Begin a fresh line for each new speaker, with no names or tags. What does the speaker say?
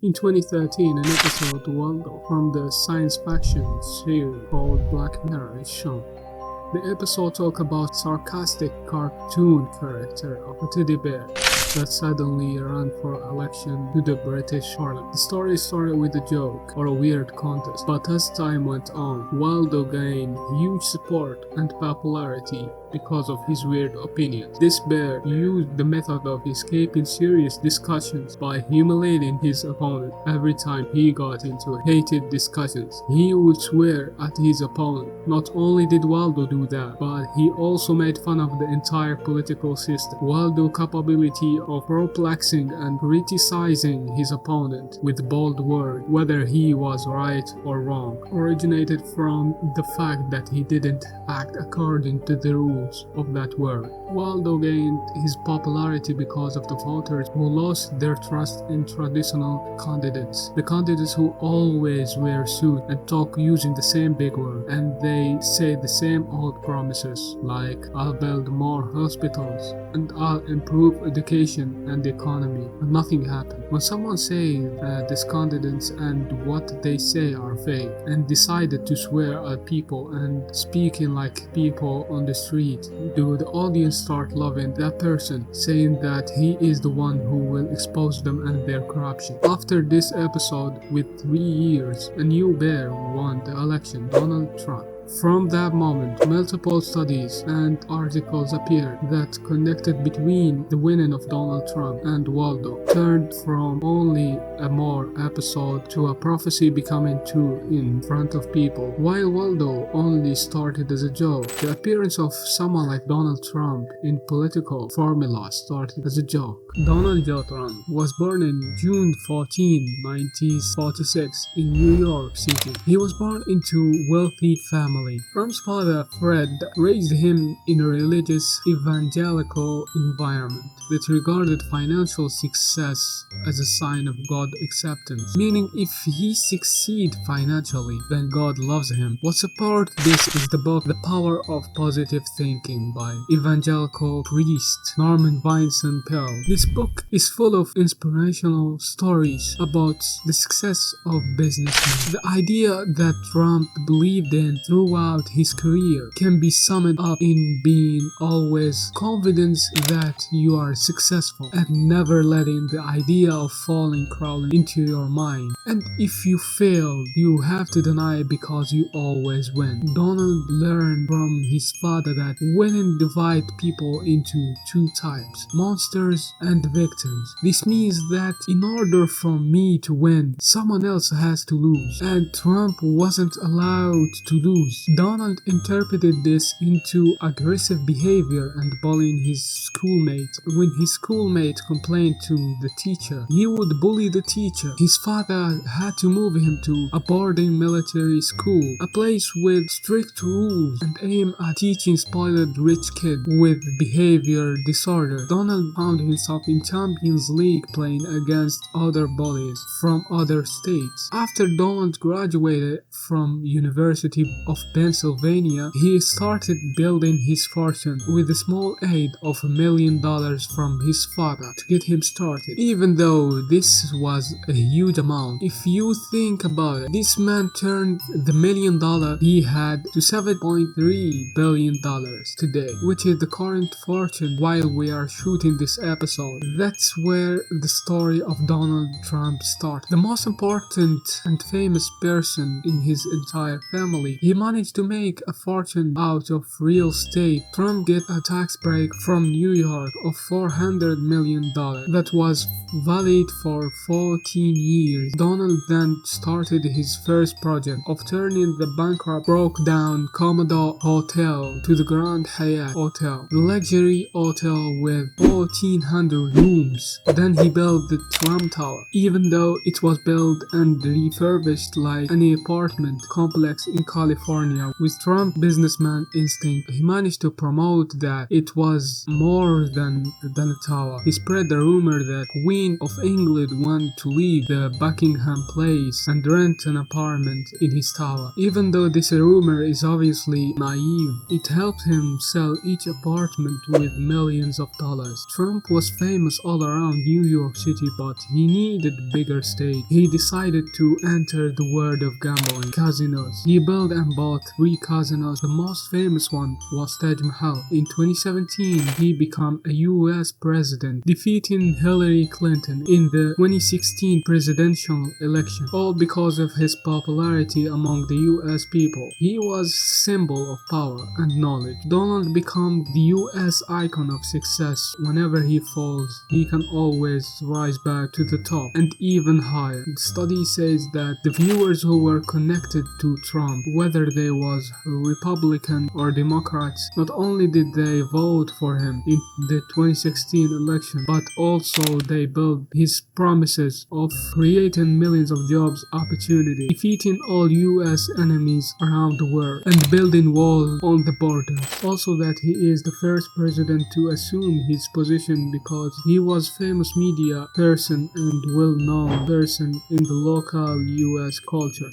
In 2013, an episode Waldo from the science fiction series called Black Mirror is shown. The episode talks about sarcastic cartoon character of a teddy bear that suddenly ran for election to the British Parliament. The story started with a joke or a weird contest, but as time went on, Waldo gained huge support and popularity because of his weird opinions. This bear used the method of escaping serious discussions by humiliating his opponent. Every time he got into heated discussions, he would swear at his opponent. Not only did Waldo do that, but he also made fun of the entire political system. Waldo's capability of perplexing and criticizing his opponent with bold words, whether he was right or wrong, originated from the fact that he didn't act according to the rules of that world. Waldo gained his popularity because of the voters who lost their trust in traditional candidates. The candidates who always wear suits and talk using the same big word, and they say the same old promises like "I'll build more hospitals" and "I'll improve education and the economy," but nothing happened. When someone says these candidates and what they say are fake and decided to swear at people and speaking like people on the street, do the audience start loving that person, saying that he is the one who will expose them and their corruption. After this episode, with 3 years, a new bear won the election, Donald Trump. From that moment, multiple studies and articles appeared that connected between the winning of Donald Trump and Waldo, turned from only a more episode to a prophecy becoming true in front of people. While Waldo only started as a joke, the appearance of someone like Donald Trump in political formula started as a joke. Donald J. Trump was born in June 14, 1946 in New York City. He was born into a wealthy family. Trump's father, Fred, raised him in a religious evangelical environment that regarded financial success as a sign of God acceptance, meaning if he succeeds financially, then God loves him. What supports this is the book The Power of Positive Thinking by evangelical priest Norman Vincent Peale. This book is full of inspirational stories about the success of businessmen. The idea that Trump believed in throughout his career can be summed up in being always confident that you are successful and never letting the idea of falling crawling into your mind. And if you fail, you have to deny it because you always win. Donald learned from his father that winning divides people into two types, monsters and victims. This means that in order for me to win, someone else has to lose, and Trump wasn't allowed to lose. Donald interpreted this into aggressive behavior and bullying his schoolmates. When his schoolmate complained to the teacher, he would bully the teacher. His father had to move him to a boarding military school, a place with strict rules and aim at teaching spoiled rich kids with behavior disorder. Donald found himself in Champions League playing against other bullies from other states. After Donald graduated from University of Pennsylvania, he started building his fortune with a small aid of $1 million from his father to get him started. Even though this was a huge amount, if you think about it, this man turned the $1 million he had to $7.3 billion today, which is the current fortune while we are shooting this episode. That's where the story of Donald Trump started. The most important and famous person in his entire family, he managed to make a fortune out of real estate. Trump get a tax break from New York of $400 million that was valid for 14 years. Donald then started his first project of turning the bankrupt, broke down Commodore Hotel to the Grand Hyatt Hotel, the luxury hotel with 1,400 rooms. Then he built the Trump Tower, even though it was built and refurbished like any apartment complex in California. With Trump businessman instinct, he managed to promote that it was more than a tower. He spread the rumor that Queen of England wanted to leave the Buckingham Palace and rent an apartment in his tower. Even though this rumor is obviously naive, it helped him sell each apartment with millions of dollars. Trump was famous all around New York City, but he needed bigger stage. He decided to enter the world of gambling, casinos. He built and bought 3 casinos. The most famous one was Taj Mahal. In 2017, he became a US president, defeating Hillary Clinton in the 2016 presidential election, all because of his popularity among the US people. He was symbol of power and knowledge. Donald became the US icon of success. Whenever he falls, he can always rise back to the top and even higher. The study says that the viewers who were connected to Trump, whether they was Republican or Democrats, not only did they vote for him in the 2016 election, but also they built his promises of creating millions of jobs opportunity, defeating all US enemies around the world, and building walls on the borders. Also that he is the first president to assume his position because he was famous media person and well-known person in the local US culture.